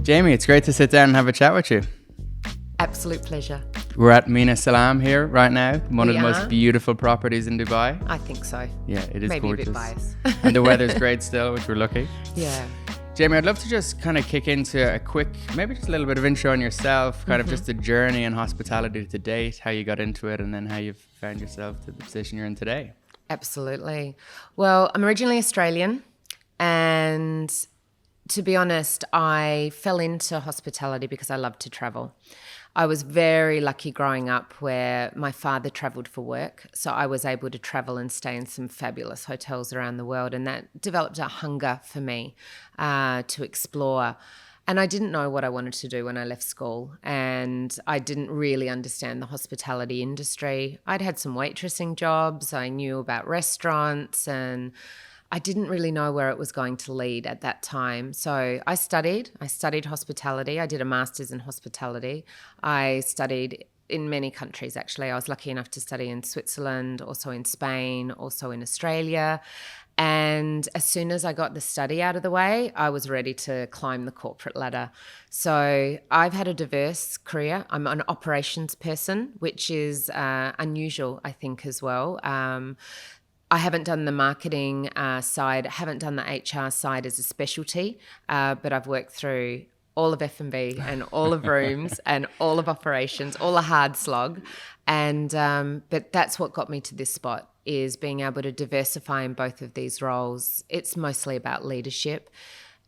Jaime, it's great to sit down and have a chat with you. Absolute pleasure. We're at Mina A'Salam here right now. One of the We most are. beautiful properties in Dubai. I think so. Yeah, it is Maybe gorgeous. a bit biased. And the weather's great still, which we're lucky. Yeah. Jaime, I'd love to just kind of kick into a quick, maybe just a little bit of intro on yourself, kind of just the journey in hospitality to date, how you got into it, and then how you've found yourself to the position you're in today. Absolutely. Well, I'm originally Australian, and to be honest, I fell into hospitality because I love to travel. I was very lucky growing up where my father travelled for work, so I was able to travel and stay in some fabulous hotels around the world, and that developed a hunger for me to explore. And I didn't know what I wanted to do when I left school, and I didn't really understand the hospitality industry. I'd had some waitressing jobs, I knew about restaurants, and I didn't really know where it was going to lead at that time. So I studied hospitality. I did a master's in hospitality. I studied in many countries, actually. I was lucky enough to study in Switzerland, also in Spain, also in Australia. And as soon as I got the study out of the way, I was ready to climb the corporate ladder. So I've had a diverse career. I'm an operations person, which is unusual, I think, as well. I haven't done the marketing side, haven't done the HR side as a specialty, but I've worked through all of F&B and all of rooms and all of operations, all a hard slog. And but that's what got me to this spot, is being able to diversify in both of these roles. It's mostly about leadership.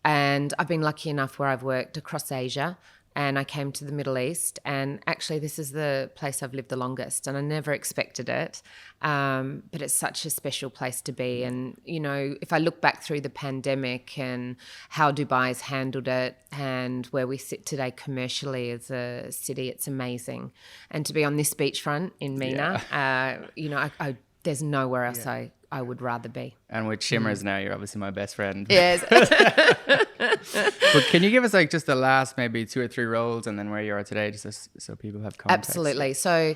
And I've been lucky enough where I've worked across Asia, and I came to the Middle East, and actually this is the place I've lived the longest, and I never expected it, but it's such a special place to be. And, you know, if I look back through the pandemic and how Dubai's handled it and where we sit today commercially as a city, it's amazing. And to be on this beachfront in Mina, you know, there's nowhere else I would rather be. And with Shimmers now, you're obviously my best friend. Yes. But can you give us like just the last maybe 2 or 3 roles and then where you are today, just so people have context? Absolutely. So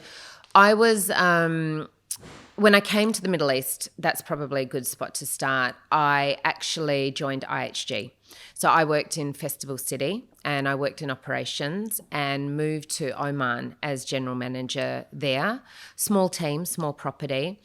I was, when I came to the Middle East, that's probably a good spot to start. I actually joined IHG. So I worked in Festival City and I worked in operations and moved to Oman as general manager there. Small team, small property,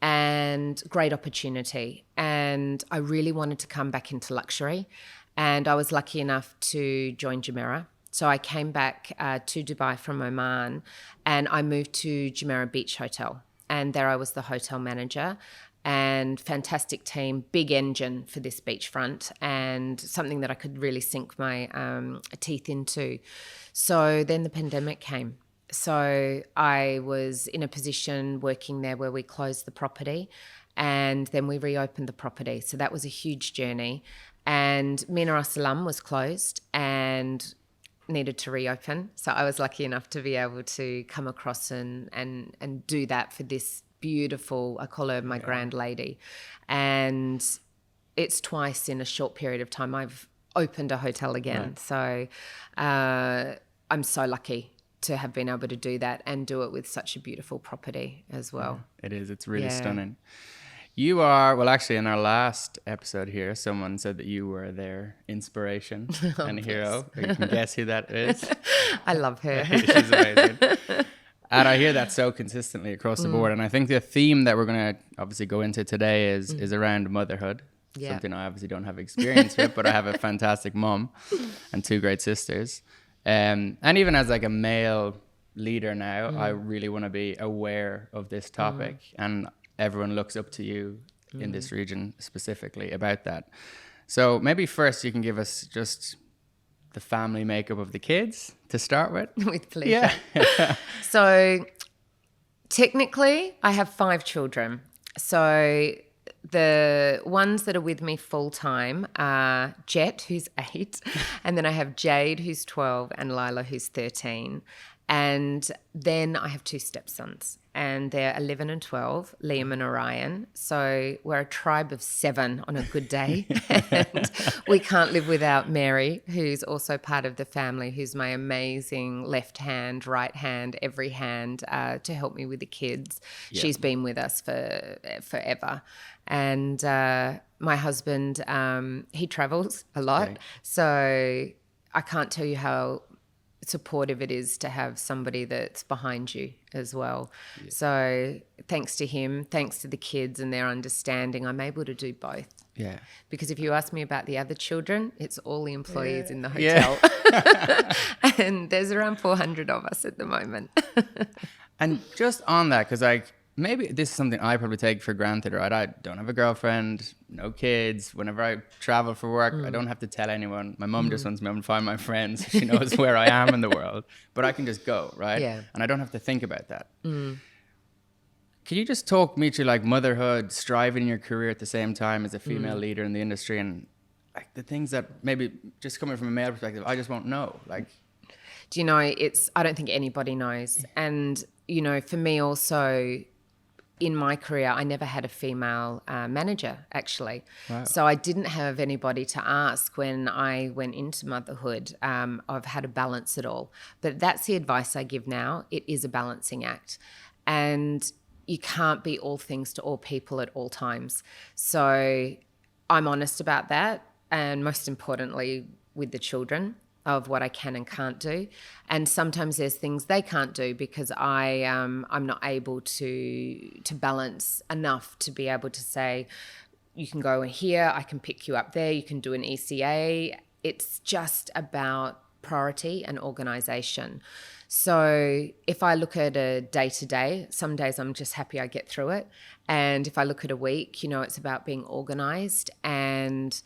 and great opportunity. And I really wanted to come back into luxury. And I was lucky enough to join Jumeirah. So I came back to Dubai from Oman, and I moved to Jumeirah Beach Hotel. And there I was the hotel manager, and fantastic team, big engine for this beachfront, and something that I could really sink my teeth into. So then the pandemic came. So I was in a position working there where we closed the property, and then we reopened the property. So that was a huge journey. And Mina A'Salam was closed and needed to reopen. So I was lucky enough to be able to come across and do that for this beautiful, I call her my grand lady. And it's twice in a short period of time I've opened a hotel again. Right. So I'm so lucky to have been able to do that and do it with such a beautiful property as well. Yeah, it is. It's really stunning. You are, well, actually, in our last episode here, someone said that you were their inspiration and hero. You can guess who that is. I love her. She's amazing. And I hear that so consistently across the board. And I think the theme that we're going to obviously go into today is around motherhood. Yeah. Something I obviously don't have experience with, but I have a fantastic mom and 2 great sisters. And even as like a male leader now, I really want to be aware of this topic. And everyone looks up to you in this region specifically about that. So maybe first you can give us just the family makeup of the kids to start with. With pleasure. Yeah. So technically I have 5 children. So the ones that are with me full time are Jet, who's 8, and then I have Jade, who's 12, and Lila, who's 13. And then I have 2 stepsons, and they're 11 and 12, Liam and Orion. So we're a tribe of 7 on a good day. And we can't live without Mary, who's also part of the family, who's my amazing left hand, right hand, every hand to help me with the kids. Yeah. She's been with us for forever. And my husband, he travels a lot. Right. So I can't tell you how supportive it is to have somebody that's behind you as well. Yeah. So thanks to him, thanks to the kids and their understanding, I'm able to do both. Yeah. Because if you ask me about the other children, it's all the employees in the hotel. And there's around 400 of us at the moment. And just on that, because like maybe this is something I probably take for granted, right? I don't have a girlfriend, no kids. Whenever I travel for work, I don't have to tell anyone. My mum just wants me to find my friends. She knows where I am in the world. But I can just go, right? Yeah. And I don't have to think about that. Can you just talk me through like motherhood, striving in your career at the same time as a female leader in the industry, and like the things that maybe just coming from a male perspective, I just won't know. Like, do you know, I don't think anybody knows. And, you know, for me also, in my career, I never had a female manager, actually. Wow. So I didn't have anybody to ask when I went into motherhood of how to balance it all. But that's the advice I give now. It is a balancing act. And you can't be all things to all people at all times. So I'm honest about that. And most importantly, with the children, of what I can and can't do. And sometimes there's things they can't do because I'm not able to balance enough to be able to say, you can go in here, I can pick you up there, you can do an ECA. It's just about priority and organisation. So if I look at a day-to-day, some days I'm just happy I get through it. And if I look at a week, you know, it's about being organised. And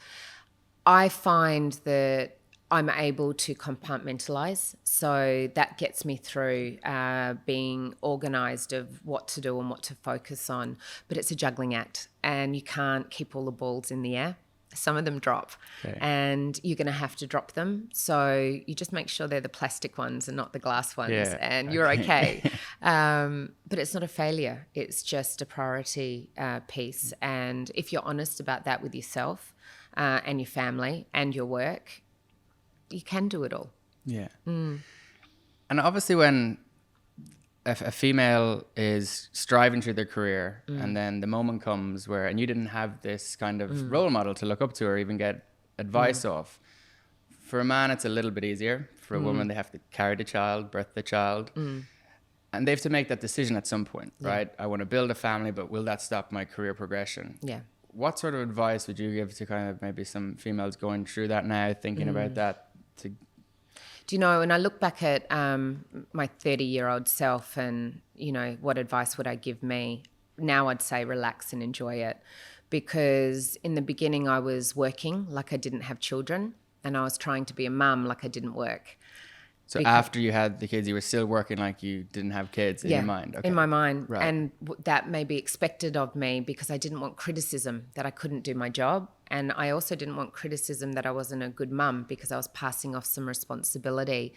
I find that I'm able to compartmentalize. So that gets me through being organised of what to do and what to focus on. But it's a juggling act and you can't keep all the balls in the air. Some of them drop and you're going to have to drop them. So you just make sure they're the plastic ones and not the glass ones and you're okay. But it's not a failure. It's just a priority piece. And if you're honest about that with yourself and your family and your work, you can do it all. Yeah. And obviously when a female is striving through their career and then the moment comes where, and you didn't have this kind of role model to look up to or even get advice off. For a man, it's a little bit easier. For a woman, they have to carry the child, birth the child. And they have to make that decision at some point, right? I want to build a family, but will that stop my career progression? Yeah. What sort of advice would you give to kind of maybe some females going through that now, thinking about that? Do you know, when I look back at my 30-year-old self and, you know, what advice would I give me? Now I'd say relax and enjoy it, because in the beginning I was working like I didn't have children and I was trying to be a mum like I didn't work. So after you had the kids, you were still working like you didn't have kids in your mind? In my mind. Right. And that may be expected of me because I didn't want criticism that I couldn't do my job. And I also didn't want criticism that I wasn't a good mum because I was passing off some responsibility.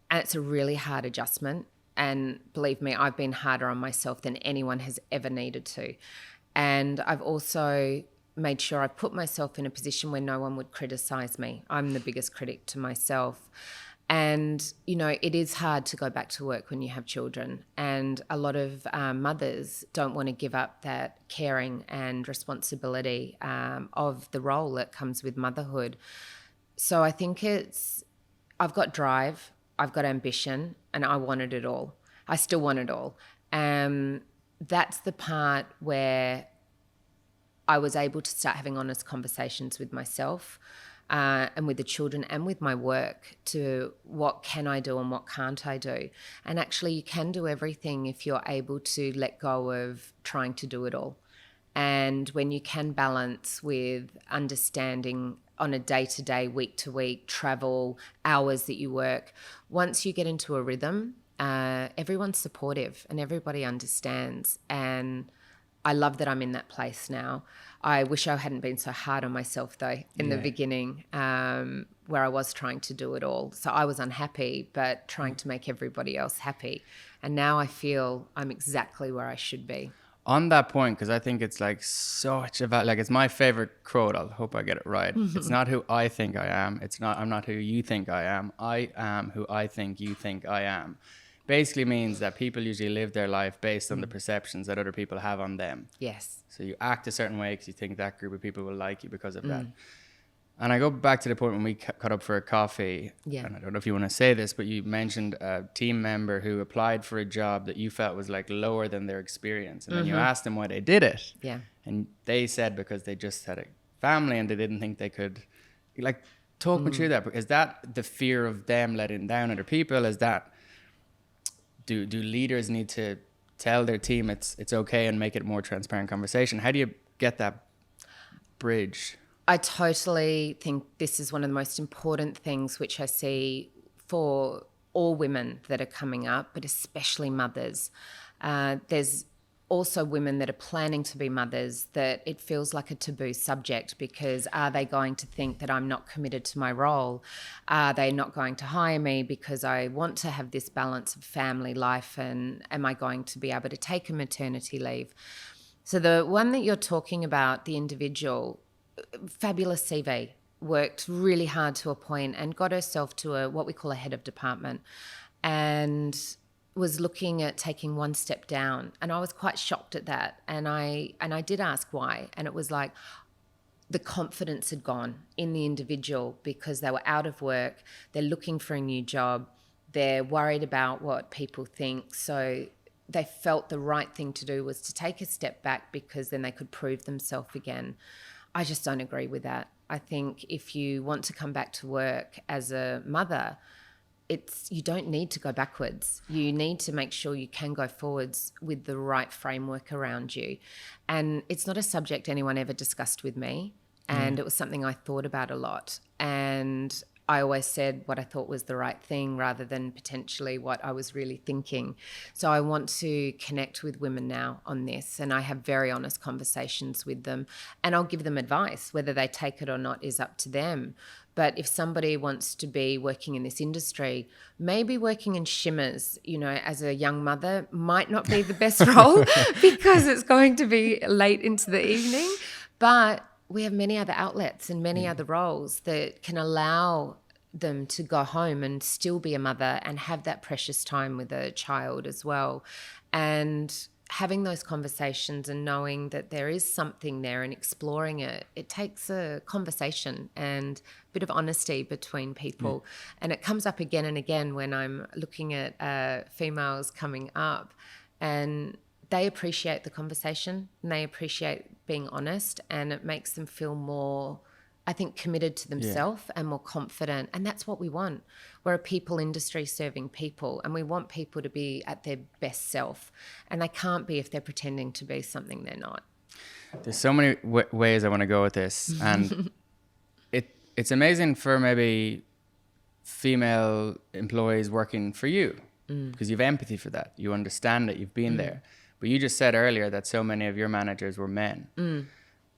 And it's a really hard adjustment. And believe me, I've been harder on myself than anyone has ever needed to. And I've also made sure I put myself in a position where no one would criticize me. I'm the biggest critic to myself. And, you know, it is hard to go back to work when you have children. And a lot of mothers don't want to give up that caring and responsibility of the role that comes with motherhood. So I think I've got drive, I've got ambition, and I wanted it all. I still want it all. That's the part where I was able to start having honest conversations with myself. And with the children and with my work to what can I do and what can't I do. And actually you can do everything if you're able to let go of trying to do it all. And when you can balance with understanding on a day-to-day, week-to-week, travel, hours that you work, once you get into a rhythm, everyone's supportive and everybody understands. And I love that I'm in that place now. I wish I hadn't been so hard on myself, though, in the beginning, where I was trying to do it all. So I was unhappy, but trying to make everybody else happy. And now I feel I'm exactly where I should be. On that point, because I think it's like such a like it's my favorite quote. I hope I get it right. It's not who I think I am. I'm not who you think I am. I am who I think you think I am. Basically means that people usually live their life based on the perceptions that other people have on them. Yes. So you act a certain way because you think that group of people will like you because of that. And I go back to the point when we caught up for a coffee. Yeah. And I don't know if you want to say this, but you mentioned a team member who applied for a job that you felt was like lower than their experience. And then you asked them why they did it. Yeah. And they said because they just had a family and they didn't think they could, like, talk me through that. Is that the fear of them letting down other people? Is that, do leaders need to tell their team it's okay and make it a more transparent conversation? How do you get that bridge? I totally think this is one of the most important things which I see for all women that are coming up, but especially mothers. There's also women that are planning to be mothers that it feels like a taboo subject because are they going to think that I'm not committed to my role? Are they not going to hire me because I want to have this balance of family life, and am I going to be able to take a maternity leave? So the one that you're talking about, the individual, fabulous CV, worked really hard to a point and got herself to what we call a head of department, and was looking at taking one step down. And I was quite shocked at that. And I did ask why. And it was like the confidence had gone in the individual because they were out of work. They're looking for a new job. They're worried about what people think. So they felt the right thing to do was to take a step back because then they could prove themselves again. I just don't agree with that. I think if you want to come back to work as a mother, you don't need to go backwards. You need to make sure you can go forwards with the right framework around you. And it's not a subject anyone ever discussed with me. And it was something I thought about a lot. And I always said what I thought was the right thing rather than potentially what I was really thinking. So I want to connect with women now on this, and I have very honest conversations with them, and I'll give them advice. Whether they take it or not is up to them. But if somebody wants to be working in this industry, maybe working in shimmers, as a young mother might not be the best role because it's going to be late into the evening. But we have many other outlets and many other roles that can allow them to go home and still be a mother and have that precious time with a child as well. And having those conversations and knowing that there is something there and exploring it, it takes a conversation and a bit of honesty between people. And it comes up again and again when I'm looking at females coming up, and they appreciate the conversation and they appreciate being honest, and it makes them feel more, I think, committed to themselves and more confident. And that's what we want. We're a people industry serving people, and we want people to be at their best self, and they can't be if they're pretending to be something they're not. There's so many ways I want to go with this. And it's amazing for maybe female employees working for you because you have empathy for that. You understand it. You've been there. But you just said earlier that so many of your managers were men.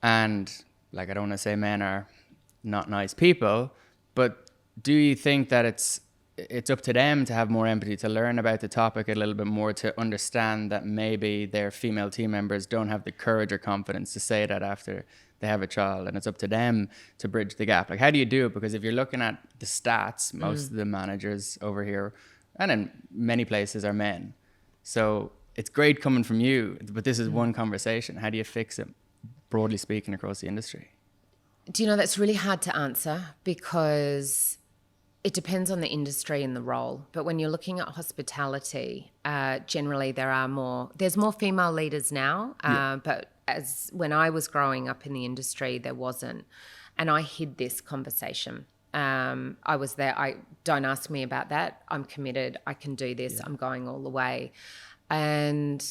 And like, I don't want to say men are not nice people, but do you think that it's up to them to have more empathy, to learn about the topic a little bit more, to understand that maybe their female team members don't have the courage or confidence to say that after they have a child, and it's up to them to bridge the gap? Like, how do you do it? Because if you're looking at the stats, most of the managers over here and in many places are men. So it's great coming from you, but this is one conversation. How do you fix it, broadly speaking, across the industry? Do you know, that's really hard to answer because it depends on the industry and the role. But when you're looking at hospitality, generally there's more female leaders now. But as when I was growing up in the industry, there wasn't. And I hid this conversation. I was there. Don't ask me about that. I'm committed. I can do this. I'm going all the way. And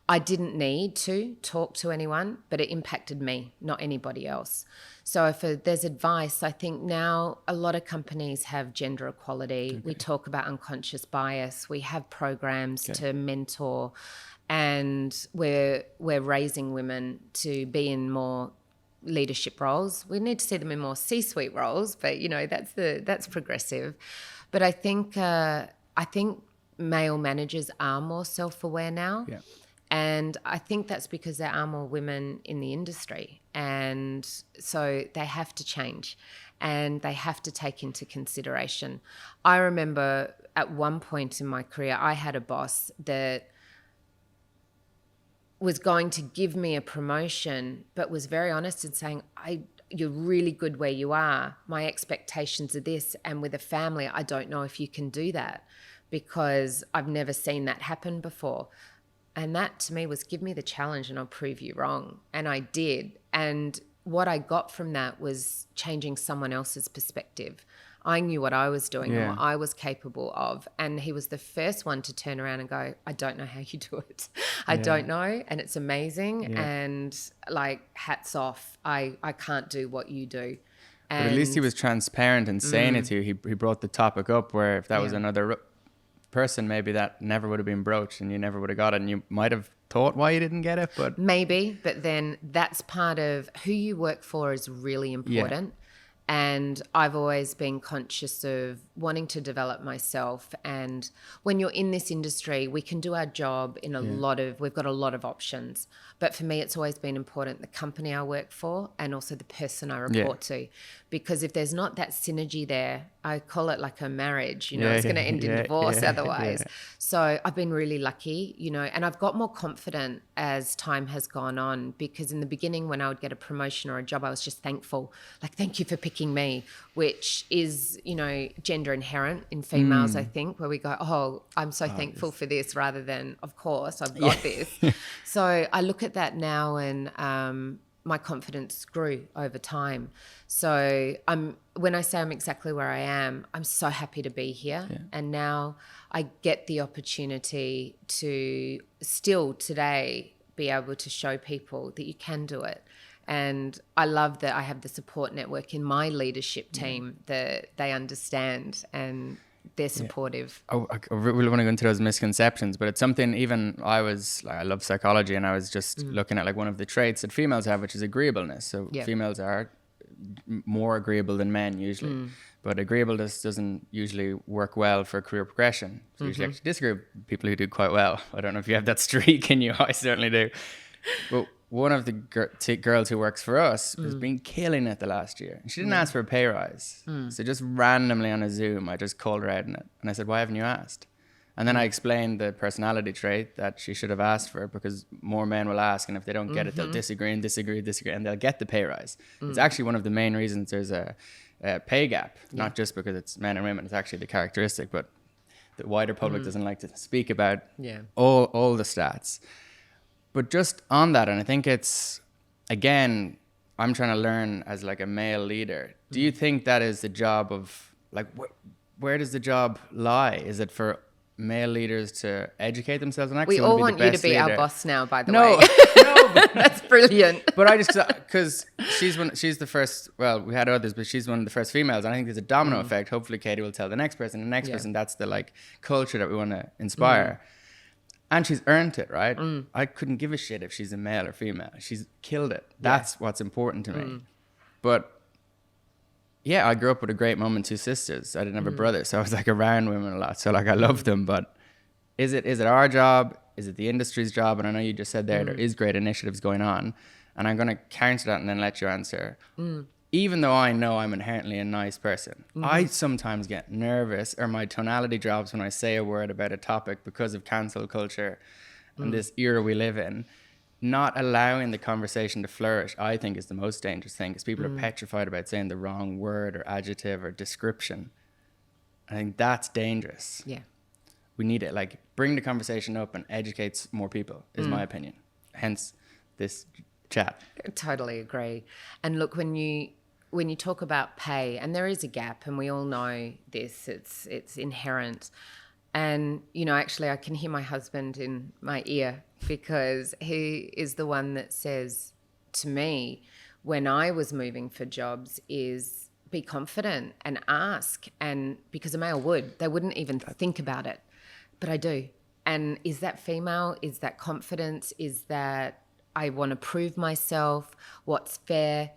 I didn't need to talk to anyone, but it impacted me, not anybody else. So if there's advice, I think now a lot of companies have gender equality. Okay. We talk about unconscious bias. We have programs to mentor, and we're raising women to be in more leadership roles. We need to see them in more C-suite roles, but that's progressive. But I think male managers are more self-aware now. Yeah. And I think that's because there are more women in the industry. And so they have to change and they have to take into consideration. I remember at one point in my career, I had a boss that was going to give me a promotion, but was very honest in saying, you're really good where you are. My expectations are this. And with a family, I don't know if you can do that because I've never seen that happen before. And that to me was, give me the challenge and I'll prove you wrong. And I did. And what I got from that was changing someone else's perspective. I knew what I was doing and what I was capable of. And he was the first one to turn around and go, I don't know how you do it. I don't know. And it's amazing. And like, hats off. I can't do what you do. And but at least he was transparent and saying it to you. He brought the topic up, where if that was another person, maybe that never would have been broached and you never would have got it. And you might have thought why you didn't get it, but maybe. But then that's part of who you work for is really important. And I've always been conscious of wanting to develop myself. And when you're in this industry, we can do our job in we've got a lot of options. But for me, it's always been important, the company I work for and also the person I report to. Because if there's not that synergy there, I call it like a marriage, it's going to end in divorce otherwise. So I've been really lucky, and I've got more confident as time has gone on, because in the beginning when I would get a promotion or a job, I was just thankful, like, thank you for picking me, which is, gender inherent in females, I think, where we go, oh, I'm so thankful for this, rather than, of course, I've got this. So I look at that now, and my confidence grew over time. So when I say I'm exactly where I am, I'm so happy to be here. And now I get the opportunity to still today be able to show people that you can do it. And I love that I have the support network in my leadership team that they understand and they're supportive. I really want to go into those misconceptions, but it's something, even I love psychology, and I was just looking at like one of the traits that females have, which is agreeableness. So females are more agreeable than men usually, but agreeableness doesn't usually work well for career progression. So usually actually disagree with people who do quite well. I don't know if you have that streak in you. I certainly do. But one of the girls who works for us has been killing it the last year. And she didn't ask for a pay rise. So just randomly on a Zoom, I just called her out in it. And I said, why haven't you asked? And then I explained the personality trait that she should have asked for, because more men will ask. And if they don't get it, they'll disagree, and they'll get the pay rise. It's actually one of the main reasons there's a pay gap, not just because it's men and women. It's actually the characteristic, but the wider public doesn't like to speak about all the stats. But just on that, and I think it's, again, I'm trying to learn as like a male leader. Do you think that is the job of, like, where does the job lie? Is it for male leaders to educate themselves? And actually we all want you to be our boss now, by the way. No, that's brilliant. But I just, because she's the first, well, we had others, but she's one of the first females. And I think there's a domino effect. Hopefully Katie will tell the next person, person. That's the like culture that we want to inspire. And she's earned it, right? I couldn't give a shit if she's a male or female. She's killed it. That's what's important to me. But yeah, I grew up with a great mom and two sisters. I didn't have a brother, so I was like around women a lot. So like I love them. But is it our job? Is it the industry's job? And I know you just said there is great initiatives going on. And I'm going to counter that and then let you answer. Even though I know I'm inherently a nice person, I sometimes get nervous, or my tonality drops when I say a word about a topic because of cancel culture and this era we live in. Not allowing the conversation to flourish, I think, is the most dangerous thing, because people are petrified about saying the wrong word or adjective or description. I think that's dangerous. Yeah. We need it, like, bring the conversation up and educate more people, is my opinion. Hence this chat. Totally agree. And look, when you talk about pay, and there is a gap, and we all know this, it's inherent. And, actually I can hear my husband in my ear, because he is the one that says to me when I was moving for jobs is be confident and ask. And because a male they wouldn't even think about it, but I do. And is that female? Is that confidence? Is that I want to prove myself? What's fair?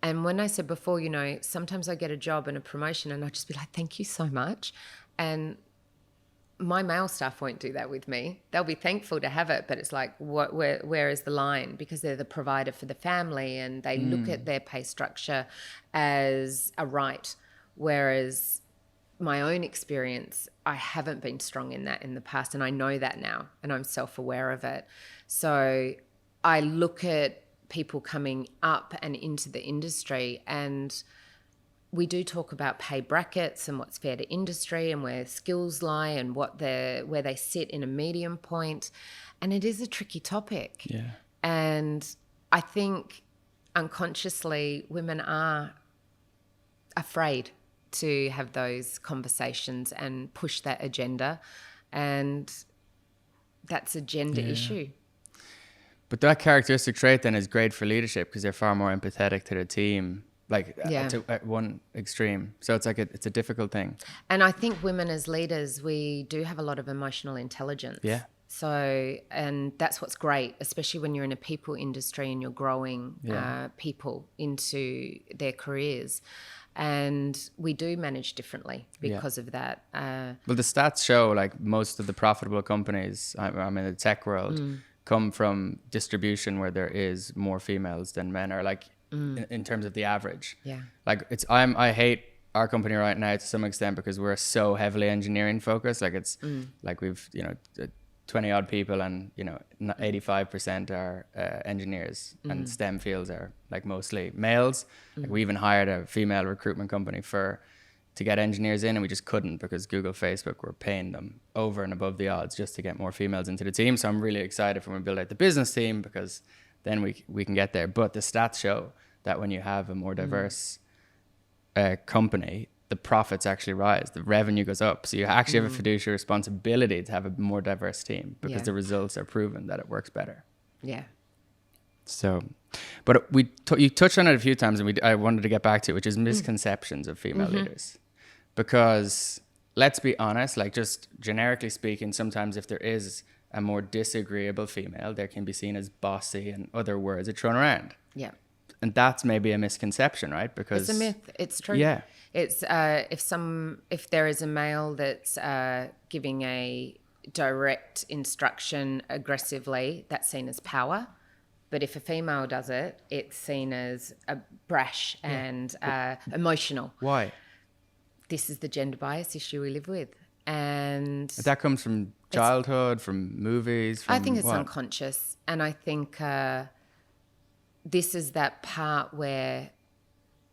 And when I said before, sometimes I get a job and a promotion and I just be like, thank you so much. And my male staff won't do that with me. They'll be thankful to have it, but it's like, where is the line? Because they're the provider for the family, and they look at their pay structure as a right. Whereas my own experience, I haven't been strong in that in the past, and I know that now, and I'm self-aware of it. So I look at people coming up and into the industry, and we do talk about pay brackets and what's fair to industry and where skills lie and where they sit in a medium point. And it is a tricky topic. Yeah. And I think unconsciously women are afraid to have those conversations and push that agenda. And that's a gender issue. But that characteristic trait then is great for leadership because they're far more empathetic to the team, like at one extreme. So it's like it's a difficult thing. And I think women as leaders, we do have a lot of emotional intelligence. Yeah. So, and that's what's great, especially when you're in a people industry and you're growing people into their careers. And we do manage differently because of that. Well, the stats show like most of the profitable companies, I'm in the tech world, come from distribution where there is more females than men, or like in terms of the average. Yeah. Like I hate our company right now to some extent because we're so heavily engineering focused. Like it's like we've, 20 odd people and 85% are engineers and STEM fields are like mostly males. Like we even hired a female recruitment company to get engineers in, and we just couldn't because Google, Facebook were paying them over and above the odds just to get more females into the team. So I'm really excited when we build out the business team because then we can get there. But the stats show that when you have a more diverse company, the profits actually rise, the revenue goes up. So you actually have a fiduciary responsibility to have a more diverse team because the results are proven that it works better. Yeah. So, but you touched on it a few times, and I wanted to get back to it, which is misconceptions of female leaders. Because let's be honest, like just generically speaking, sometimes if there is a more disagreeable female, they can be seen as bossy and other words are thrown around. Yeah. And that's maybe a misconception, right? Because it's a myth. It's true. Yeah. It's if there is a male that's giving a direct instruction aggressively, that's seen as power. But if a female does it, it's seen as a brash and emotional. Why? This is the gender bias issue we live with. And that comes from childhood, from movies, from I think it's what? unconscious. And I think this is that part where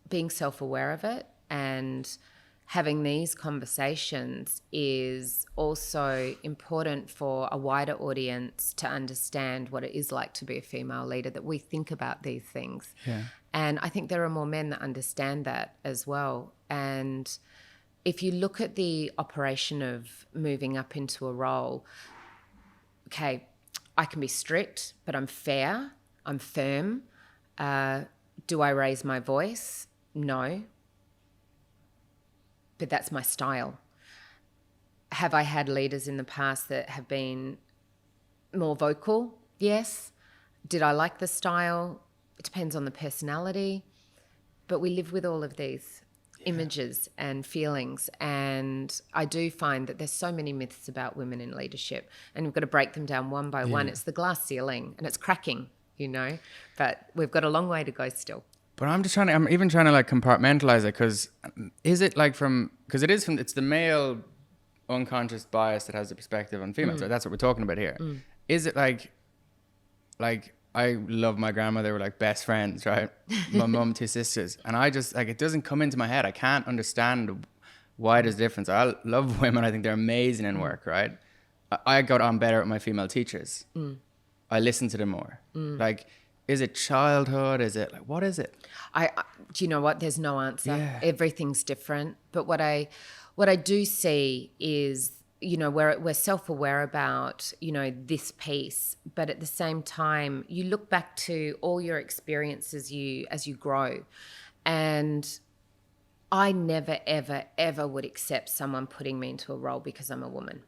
being self-aware of it and having these conversations is also important for a wider audience to understand what it is like to be a female leader, that we think about these things. Yeah. And I think there are more men that understand that as well. And if you look at the operation of moving up into a role, okay, I can be strict, but I'm fair, I'm firm. Do I raise my voice? No. But that's my style. Have I had leaders in the past that have been more vocal? Yes. Did I like the style? It depends on the personality. But we live with all of these images and feelings. And I do find that there's so many myths about women in leadership, and we've got to break them down one by one. It's the glass ceiling and it's cracking, but we've got a long way to go still. But I'm even trying to like compartmentalize it, because is it like it's the male unconscious bias that has the perspective on females. So that's what we're talking about here. Is it like I love my grandmother, we're like best friends, right? My mum, 2 sisters. And I just like, it doesn't come into my head. I can't understand why there's a difference. I love women. I think they're amazing in work, right? I got on better with my female teachers. I listen to them more. Like, is it childhood? Is it like, what is it? Do you know what? There's no answer. Yeah. Everything's different. But what I do see is, we're self-aware about, this piece, but at the same time, you look back to all your experiences as you grow. And I never, ever, ever would accept someone putting me into a role because I'm a woman.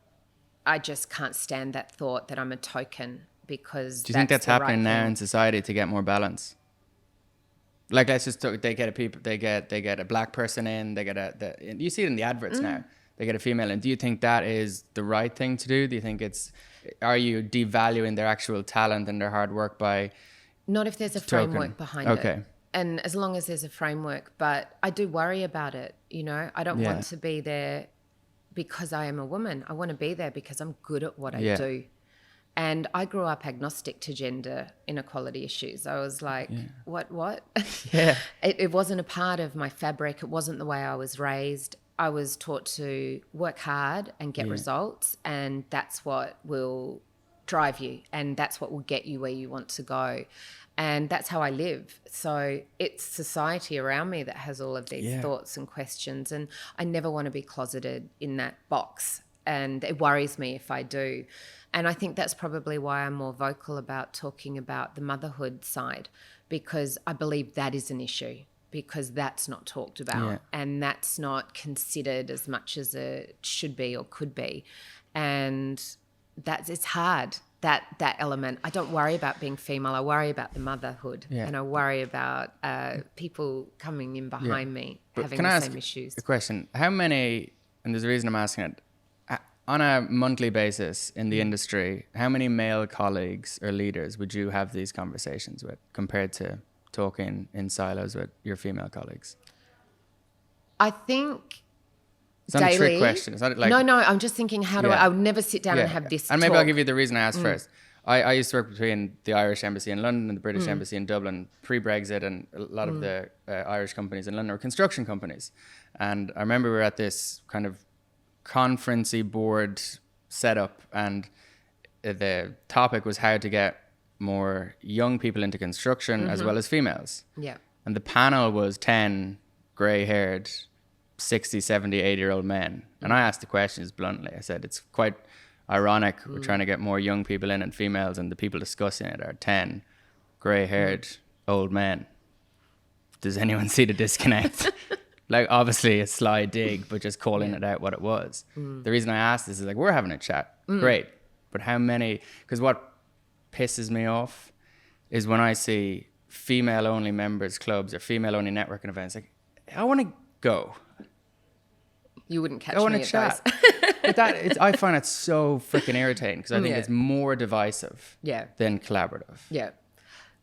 I just can't stand that thought that I'm a token. Because do you think that's happening now in society to get more balance? Like, let's just talk, they get a black person in, you see it in the adverts now. They get a female in. Do you think that is the right thing to do? Do you think are you devaluing their actual talent and their hard work by? Not if there's a framework behind it. Okay. And as long as there's a framework, but I do worry about it. I don't want to be there because I am a woman. I want to be there because I'm good at what I do. And I grew up agnostic to gender inequality issues. I was like, what? Yeah. It wasn't a part of my fabric. It wasn't the way I was raised. I was taught to work hard and get results, and that's what will drive you, and that's what will get you where you want to go. And that's how I live. So it's society around me that has all of these thoughts and questions, and I never want to be closeted in that box, and it worries me if I do. And I think that's probably why I'm more vocal about talking about the motherhood side, because I believe that is an issue, because that's not talked about and that's not considered as much as it should be or could be. And it's hard, that element. I don't worry about being female. I worry about the motherhood, and I worry about people coming in behind me having the same issues. A question? How many, and there's a reason I'm asking it, on a monthly basis in the industry, how many male colleagues or leaders would you have these conversations with compared to talking in silos with your female colleagues? I think it's not daily. a trick question. It's not like, no, I'm just thinking, how do I would never sit down and have this and maybe talk. I'll give you the reason I asked first. I used to work between the Irish Embassy in London and the British Embassy in Dublin pre-Brexit, and a lot of the Irish companies in London were construction companies. And I remember we were at this kind of conferencey board setup, and the topic was how to get more young people into construction as well as females. Yeah. And the panel was 10 grey-haired 60, 70, 80-year-old men. And I asked the questions bluntly. I said, it's quite ironic. We're trying to get more young people in and females, and the people discussing it are 10 grey-haired old men. Does anyone see the disconnect? Like, obviously a sly dig, but just calling it out what it was. The reason I asked this is like, we're having a chat. Great. But how many? Because what pisses me off is when I see female-only members clubs or female-only networking events. Like, I want to go. You wouldn't catch me at those. I want to chat. I find it so freaking irritating, because I think it's more divisive than collaborative. Yeah.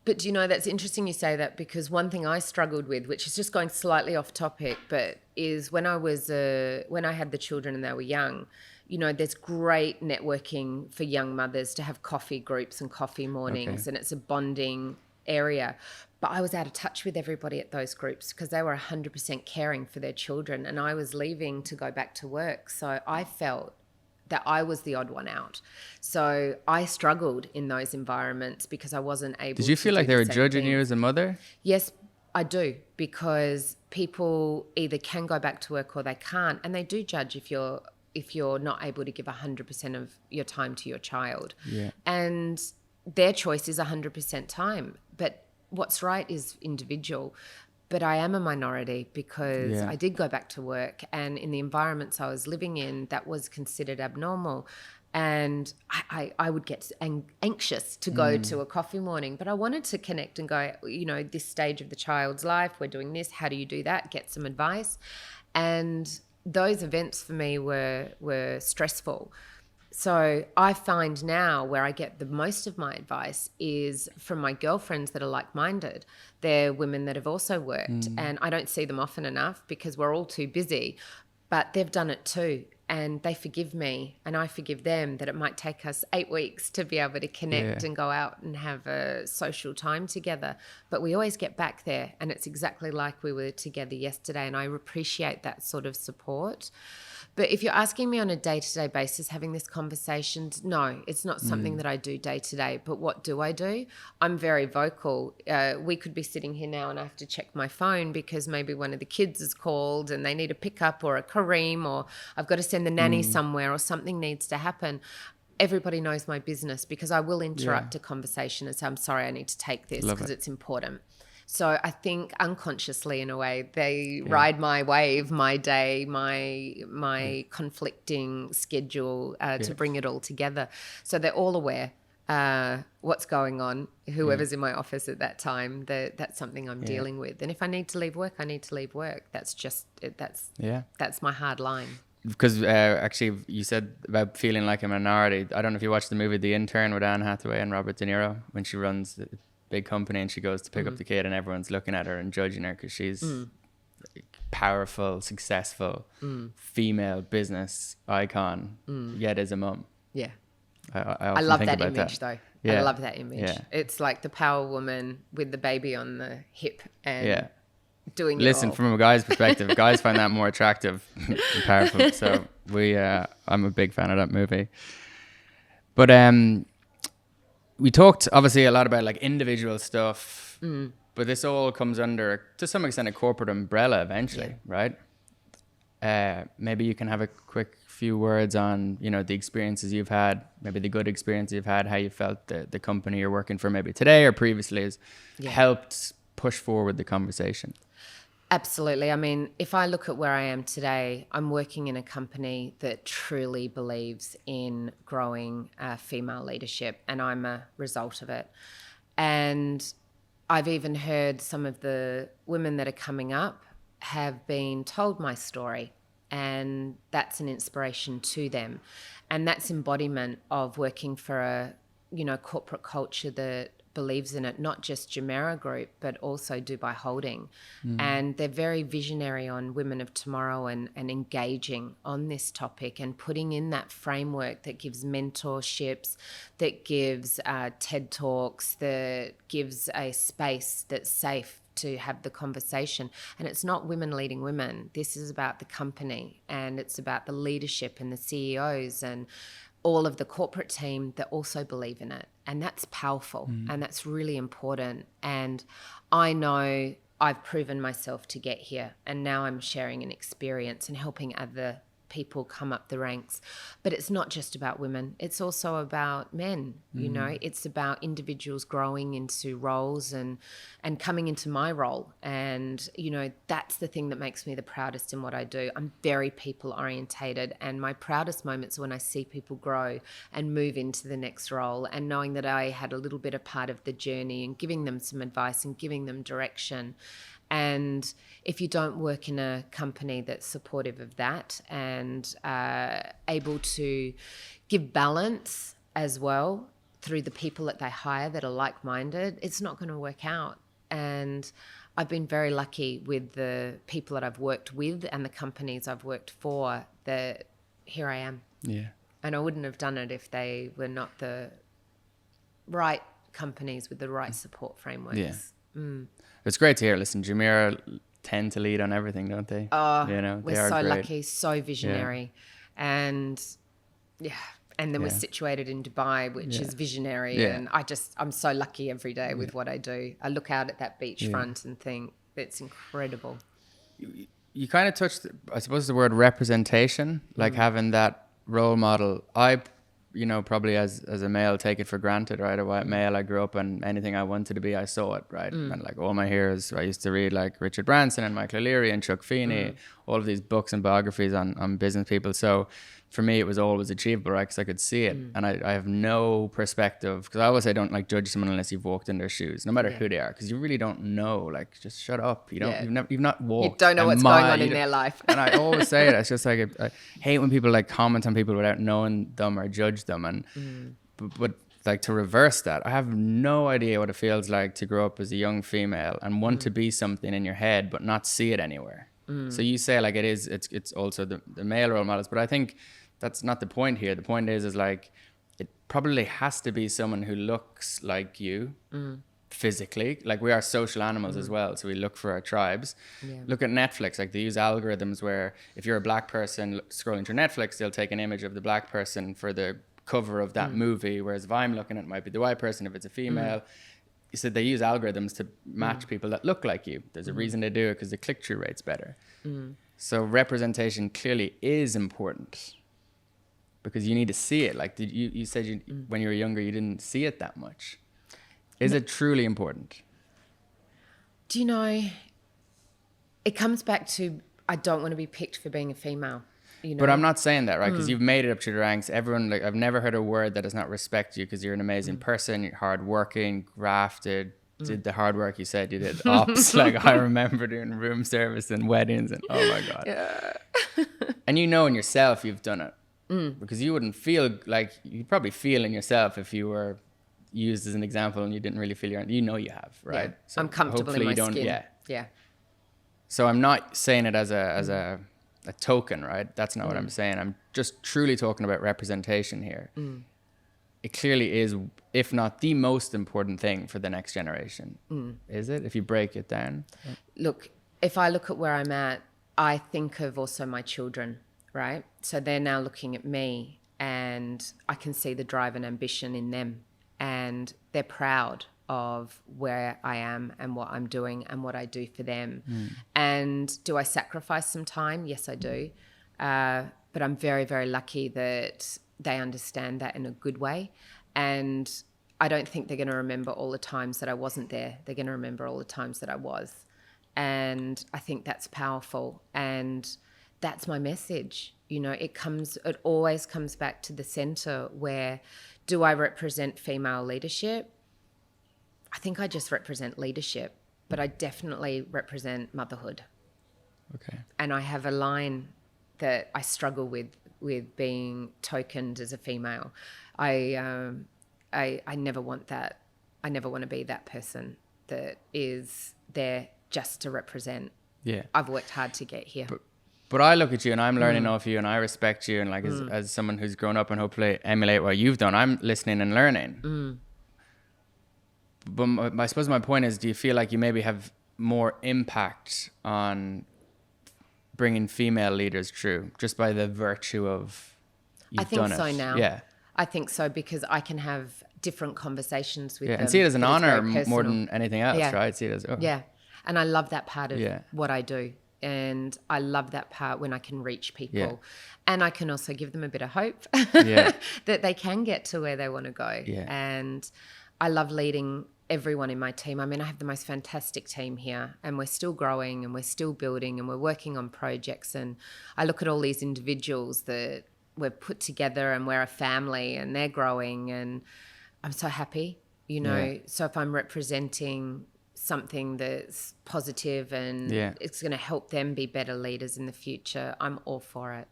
But do you know, that's interesting you say that, because one thing I struggled with, which is just going slightly off topic, but is when I had the children and they were young, you know, there's great networking for young mothers to have coffee groups and coffee mornings, and it's a bonding area. But I was out of touch with everybody at those groups because they were 100% caring for their children, and I was leaving to go back to work. So I felt that I was the odd one out. So I struggled in those environments because I wasn't able to. Did you feel like they were judging you as a mother? Yes, I do, because people either can go back to work or they can't, and they do judge if you're not able to give 100% of your time to your child. Yeah. And their choice is 100% time. But what's right is individual. But I am a minority because I did go back to work, and in the environments I was living in, that was considered abnormal. And I would get anxious to go to a coffee morning, but I wanted to connect and go, you know, this stage of the child's life, we're doing this, how do you do that? Get some advice. And those events for me were stressful. So I find now where I get the most of my advice is from my girlfriends that are like-minded. They're women that have also worked, and I don't see them often enough because we're all too busy, but they've done it too. And they forgive me and I forgive them that it might take us 8 weeks to be able to connect and go out and have a social time together. But we always get back there, and it's exactly like we were together yesterday, and I appreciate that sort of support. But if you're asking me on a day-to-day basis, having this conversation, no, it's not something that I do day-to-day. But what do I do? I'm very vocal. We could be sitting here now and I have to check my phone because maybe one of the kids has called and they need a pickup or a Kareem, or I've got to send the nanny somewhere, or something needs to happen. Everybody knows my business because I will interrupt a conversation and say, I'm sorry, I need to take this because it's important. So I think unconsciously, in a way, they ride my wave, my day, my conflicting schedule to bring it all together. So they're all aware what's going on. Whoever's in my office at that time, that's something I'm dealing with. And if I need to leave work, I need to leave work. That's just that's my hard line. Because actually, you said about feeling like a minority. I don't know if you watched the movie The Intern with Anne Hathaway and Robert De Niro, when she runs the big company and she goes to pick up the kid and everyone's looking at her and judging her because she's powerful, successful, female business icon, yet is a mum. Yeah. I I often love think that about image, that. though. Yeah. I love that image. Yeah. It's like the power woman with the baby on the hip and Yeah. doing it Listen, all. from a guy's perspective, guys find that more attractive and powerful. So I'm a big fan of that movie. But we talked obviously a lot about like individual stuff, but this all comes under, to some extent, a corporate umbrella eventually, right? Maybe you can have a quick few words on, you know, the experiences you've had, maybe the good experience you've had, how you felt the company you're working for maybe today or previously has helped push forward the conversation. Absolutely. I mean, if I look at where I am today, I'm working in a company that truly believes in growing female leadership, and I'm a result of it. And I've even heard some of the women that are coming up have been told my story, and that's an inspiration to them. And that's embodiment of working for a, you know, corporate culture that believes in it, not just Jumeirah Group, but also Dubai Holding. And they're very visionary on women of tomorrow and engaging on this topic and putting in that framework that gives mentorships, that gives TED Talks, that gives a space that's safe to have the conversation. And it's not women leading women. This is about the company, and it's about the leadership and the CEOs and all of the corporate team that also believe in it. And that's powerful and that's really important. And I know I've proven myself to get here, and now I'm sharing an experience and helping other people come up the ranks. But it's not just about women. It's also about men, you know. It's about individuals growing into roles and coming into my role. And, you know, that's the thing that makes me the proudest in what I do. I'm very people orientated, and my proudest moments are when I see people grow and move into the next role, and knowing that I had a little bit of part of the journey and giving them some advice and giving them direction. And if you don't work in a company that's supportive of that and able to give balance as well through the people that they hire that are like-minded, it's not going to work out. And I've been very lucky with the people that I've worked with and the companies I've worked for, that here I am. Yeah. And I wouldn't have done it if they were not the right companies with the right support frameworks. Yeah. It's great to hear. Listen, Jumeirah tend to lead on everything, don't they? Oh, you know, we're so lucky, so visionary. And and then we're situated in Dubai, which is visionary. And I'm so lucky every day with what I do. I look out at that beachfront and think it's incredible. You kind of touched, I suppose, the word representation, like having that role model. I, you know, probably as a male, take it for granted, right? A white male, I grew up and anything I wanted to be, I saw it, right? And like all my heroes, I used to read like Richard Branson and Michael O'Leary and Chuck Feeney, all of these books and biographies on business people. So for me, it was always achievable, right? Because I could see it. And I have no perspective, because I always say don't like judge someone unless you've walked in their shoes, no matter who they are, because you really don't know. Like, just shut up. You don't, you've not walked. You don't know what's going on in their life. And I always say it. It's just like, I hate when people like comment on people without knowing them or judge them. And, but like, to reverse that, I have no idea what it feels like to grow up as a young female and want to be something in your head, but not see it anywhere. So you say like it's also the male role models, but I think that's not the point here. The point is like, it probably has to be someone who looks like you physically. Like, we are social animals as well, so we look for our tribes. Look at Netflix. Like, they use algorithms where if you're a black person scrolling through Netflix, they'll take an image of the black person for the cover of that movie, whereas if I'm looking at it, might be the white person if it's a female. You said they use algorithms to match people that look like you. There's a reason they do it, because the click-through rate's better. So representation clearly is important, because you need to see it. Like, you said when you were younger, you didn't see it that much. Is it truly important? Do you know, it comes back to, I don't want to be picked for being a female. You know? But I'm not saying that, right? Because you've made it up to the ranks. Everyone, like, I've never heard a word that does not respect you, because you're an amazing person. You're hardworking, grafted, did the hard work. You said you did ops. Like, I remember doing room service and weddings, and oh my God. And you know in yourself you've done it, because you wouldn't feel like, you'd probably feel in yourself if you were used as an example and you didn't really feel you know you have, right? Yeah. So I'm comfortable in my skin. Yeah. So I'm not saying it as a token, right? That's not what I'm saying. I'm just truly talking about representation here. it clearly is, if not the most important thing for the next generation. Is it, if you break it down? Look, if I look at where I'm at, I think of also my children, right? So they're now looking at me, and I can see the drive and ambition in them, and they're proud of where I am and what I'm doing and what I do for them. And do I sacrifice some time? Yes, I do. But I'm very, very lucky that they understand that in a good way. And I don't think they're going to remember all the times that I wasn't there. They're going to remember all the times that I was. And I think that's powerful. And that's my message. You know, it always comes back to the center where, do I represent female leadership? I think I just represent leadership, but I definitely represent motherhood. Okay. And I have a line that I struggle with being tokened as a female. I never want that. I never want to be that person that is there just to represent. Yeah. I've worked hard to get here. But I look at you and I'm learning off you, and I respect you, and like as someone who's grown up and hopefully emulate what you've done, I'm listening and learning. But I suppose my point is, do you feel like you maybe have more impact on bringing female leaders through just by the virtue of you've done it? I think so now. Yeah. I think so, because I can have different conversations with them. And see it as an honor more personal. than anything else, Yeah. right? See it as, Yeah. And I love that part of what I do. And I love that part when I can reach people. Yeah. And I can also give them a bit of hope Yeah. that they can get to where they want to go. Yeah. And I love leading everyone in my team. I mean, I have the most fantastic team here, and we're still growing and we're still building and we're working on projects. And I look at all these individuals that we've put together, and we're a family, and they're growing, and I'm so happy, you know. Yeah. So if I'm representing something that's positive and it's going to help them be better leaders in the future, I'm all for it.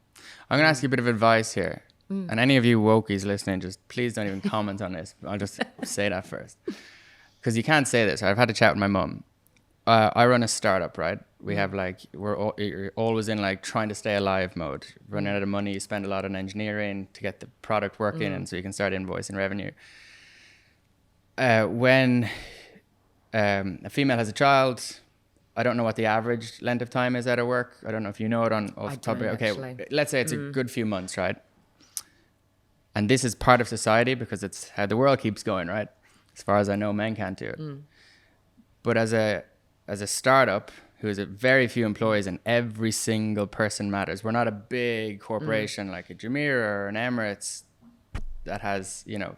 I'm going to ask you a bit of advice here. And any of you wokies listening, just please don't even comment on this. I'll just say that first. Because you can't say this. I've had a chat with my mum. I run a startup, right? We have you're always in like trying to stay alive mode. Running out of money, you spend a lot on engineering to get the product working, and so you can start invoicing revenue. When a female has a child, I don't know what the average length of time is out of work. I don't know if you know it off the top of your head. Okay, let's say it's a good few months, right? And this is part of society because it's how the world keeps going, right? As far as I know, men can't do it. But as a startup who has very few employees and every single person matters, we're not a big corporation like a Jumeirah or an Emirates that has, you know,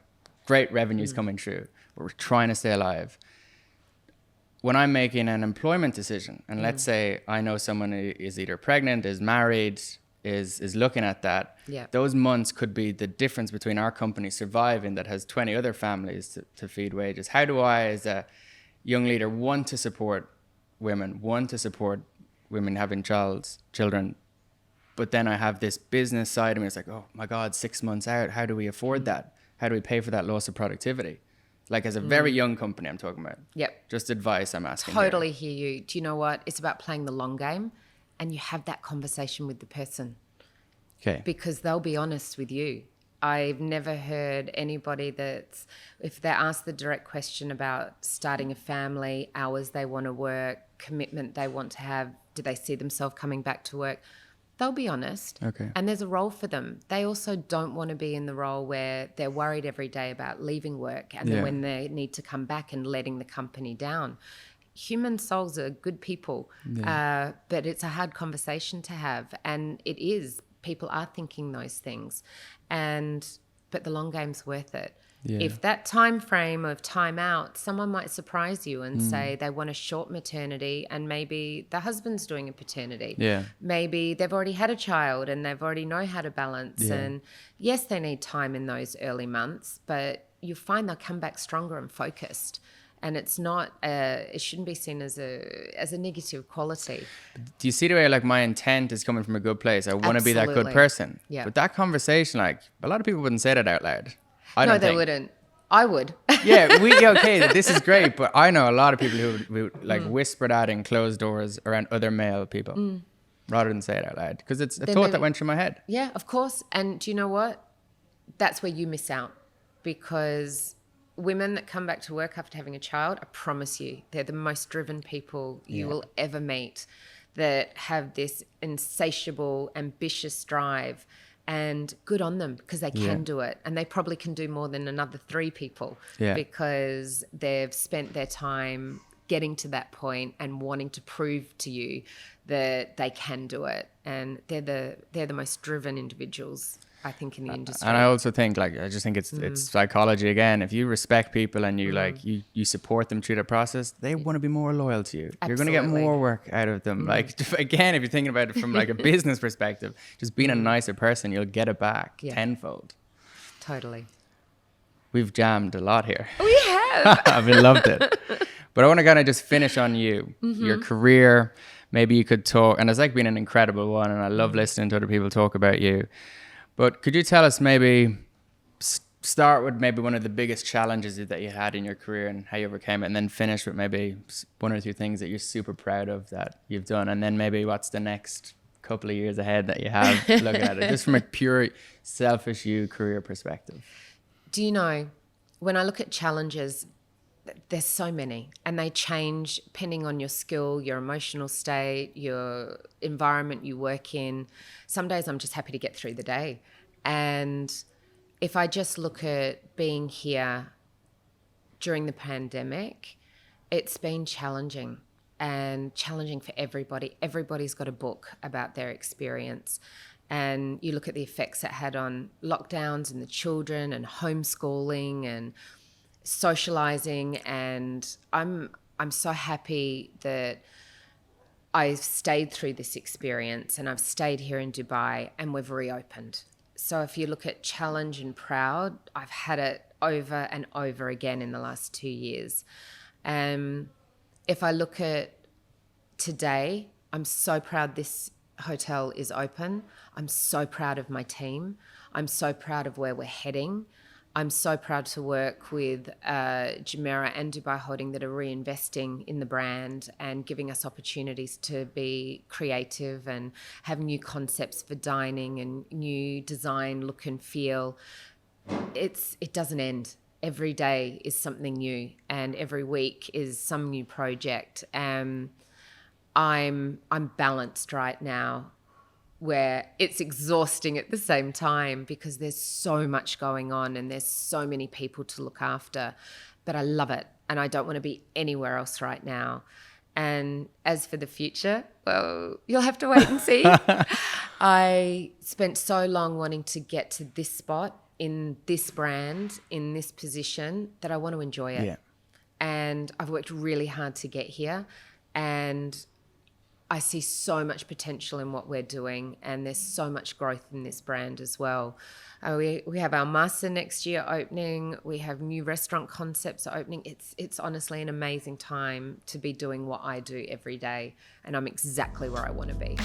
great revenues coming through. We're trying to stay alive. When I'm making an employment decision, and let's say I know someone who is either pregnant, is married, is looking at that, those months could be the difference between our company surviving that has 20 other families to feed wages. How do I, as a young leader, want to support women having children, but then I have this business side of me. It's like, oh my God, 6 months out, how do we afford that? How do we pay for that loss of productivity? Like as a very young company I'm talking about. Yep. Just advice I'm asking. Totally hear you. Do you know what? It's about playing the long game, and you have that conversation with the person. Okay. Because they'll be honest with you. I've never heard anybody that's, if they're asked the direct question about starting a family, hours they want to work, commitment they want to have, do they see themselves coming back to work? They'll be honest. Okay. And there's a role for them. They also don't want to be in the role where they're worried every day about leaving work and then when they need to come back and letting the company down. Human souls are good people, but it's a hard conversation to have. And it is. People are thinking those things. But the long game's worth it. Yeah. If that time frame of time out, someone might surprise you and say they want a short maternity, and maybe the husband's doing a paternity. Yeah. Maybe they've already had a child and they've already know how to balance. Yeah. And yes, they need time in those early months, but you find they'll come back stronger and focused. And it's not, it shouldn't be seen as a negative quality. Do you see the way, like, my intent is coming from a good place? I want to be that good person. Yeah. But that conversation, like, a lot of people wouldn't say that out loud. No, they wouldn't. I would. Yeah, okay, this is great. But I know a lot of people who like whisper that in closed doors around other male people rather than say it out loud. Because it's a thought that went through my head. Yeah, of course. And do you know what? That's where you miss out. because women that come back to work after having a child, I promise you, they're the most driven people you will ever meet, that have this insatiable, ambitious drive. And good on them, because they can do it. And they probably can do more than another 3 people because they've spent their time getting to that point and wanting to prove to you that they can do it. And they're the most driven individuals, I think, in the industry. And I also think, like, I just think it's psychology again. If you respect people and you like you support them through the process, they want to be more loyal to you. Absolutely. You're going to get more work out of them. Like, again, if you're thinking about it from like a business perspective, just being a nicer person, you'll get it back tenfold. Totally. We've jammed a lot here. We have. I've loved it. But I want to kind of just finish on you, your career. Maybe you could talk, and it's like been an incredible one, and I love listening to other people talk about you. But could you tell us, maybe start with maybe one of the biggest challenges that you had in your career and how you overcame it, and then finish with maybe 1 or 2 things that you're super proud of that you've done, and then maybe what's the next couple of years ahead that you have looking at it, just from a pure selfish you career perspective. Do you know, when I look at challenges, there's so many, and they change depending on your skill, your emotional state, your environment you work in. Some days I'm just happy to get through the day. And if I just look at being here during the pandemic, it's been challenging, and challenging for everybody. Everybody's got a book about their experience. And you look at the effects it had on lockdowns and the children and homeschooling and socializing, and I'm so happy that I've stayed through this experience, and I've stayed here in Dubai, and we've reopened. So if you look at challenge and proud, I've had it over and over again in the last 2 years. If I look at today, I'm so proud this hotel is open. I'm so proud of my team. I'm so proud of where we're heading. I'm so proud to work with Jumeirah and Dubai Holding that are reinvesting in the brand and giving us opportunities to be creative and have new concepts for dining and new design, look and feel. It doesn't end. Every day is something new, and every week is some new project. I'm balanced right now, where it's exhausting at the same time because there's so much going on and there's so many people to look after. But I love it, and I don't want to be anywhere else right now. And as for the future, well, you'll have to wait and see. I spent so long wanting to get to this spot in this brand, in this position, that I want to enjoy it. Yeah. And I've worked really hard to get here, and I see so much potential in what we're doing, and there's so much growth in this brand as well. We have our Master next year opening. We have new restaurant concepts opening. It's honestly an amazing time to be doing what I do every day, and I'm exactly where I want to be.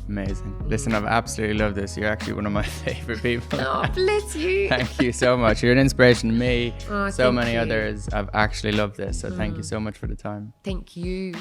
Amazing. Listen, I've absolutely loved this. You're actually one of my favorite people. Oh, bless you. Thank you so much. You're an inspiration to me. So many others. I've actually loved this. So thank you so much for the time. Thank you.